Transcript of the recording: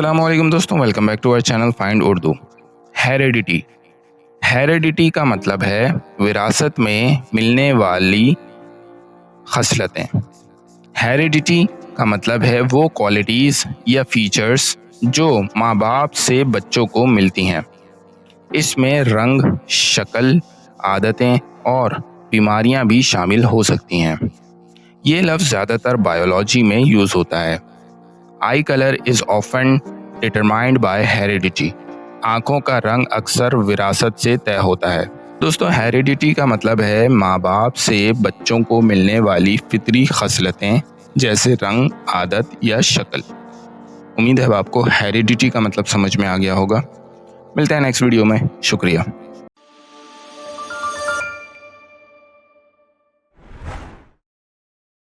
अस्सलाम वालेकुम दोस्तों, welcome back to our channel find Urdu. Heredity. Heredity का मतलब है विरासत में मिलने वाली खसलतें। हेरेडिटी का मतलब है वो क्वालिटीज़ या फीचर्स जो माँ बाप से बच्चों को मिलती हैं। इसमें रंग, शक्ल, आदतें और बीमारियां भी शामिल हो सकती हैं। ये लफ्ज़ ज़्यादातर बायोलॉजी में यूज़ होता है। आई colour is often determined by heredity. आंखों का रंग अक्सर विरासत से तय होता है। दोस्तों, हेरिडिटी का मतलब है माँ बाप से बच्चों को मिलने वाली फितरी खसलतें जैसे रंग, आदत या शक्ल। उम्मीद है आपको हेरिडिटी का मतलब समझ में आ गया होगा। मिलते हैं नेक्स्ट वीडियो में। शुक्रिया।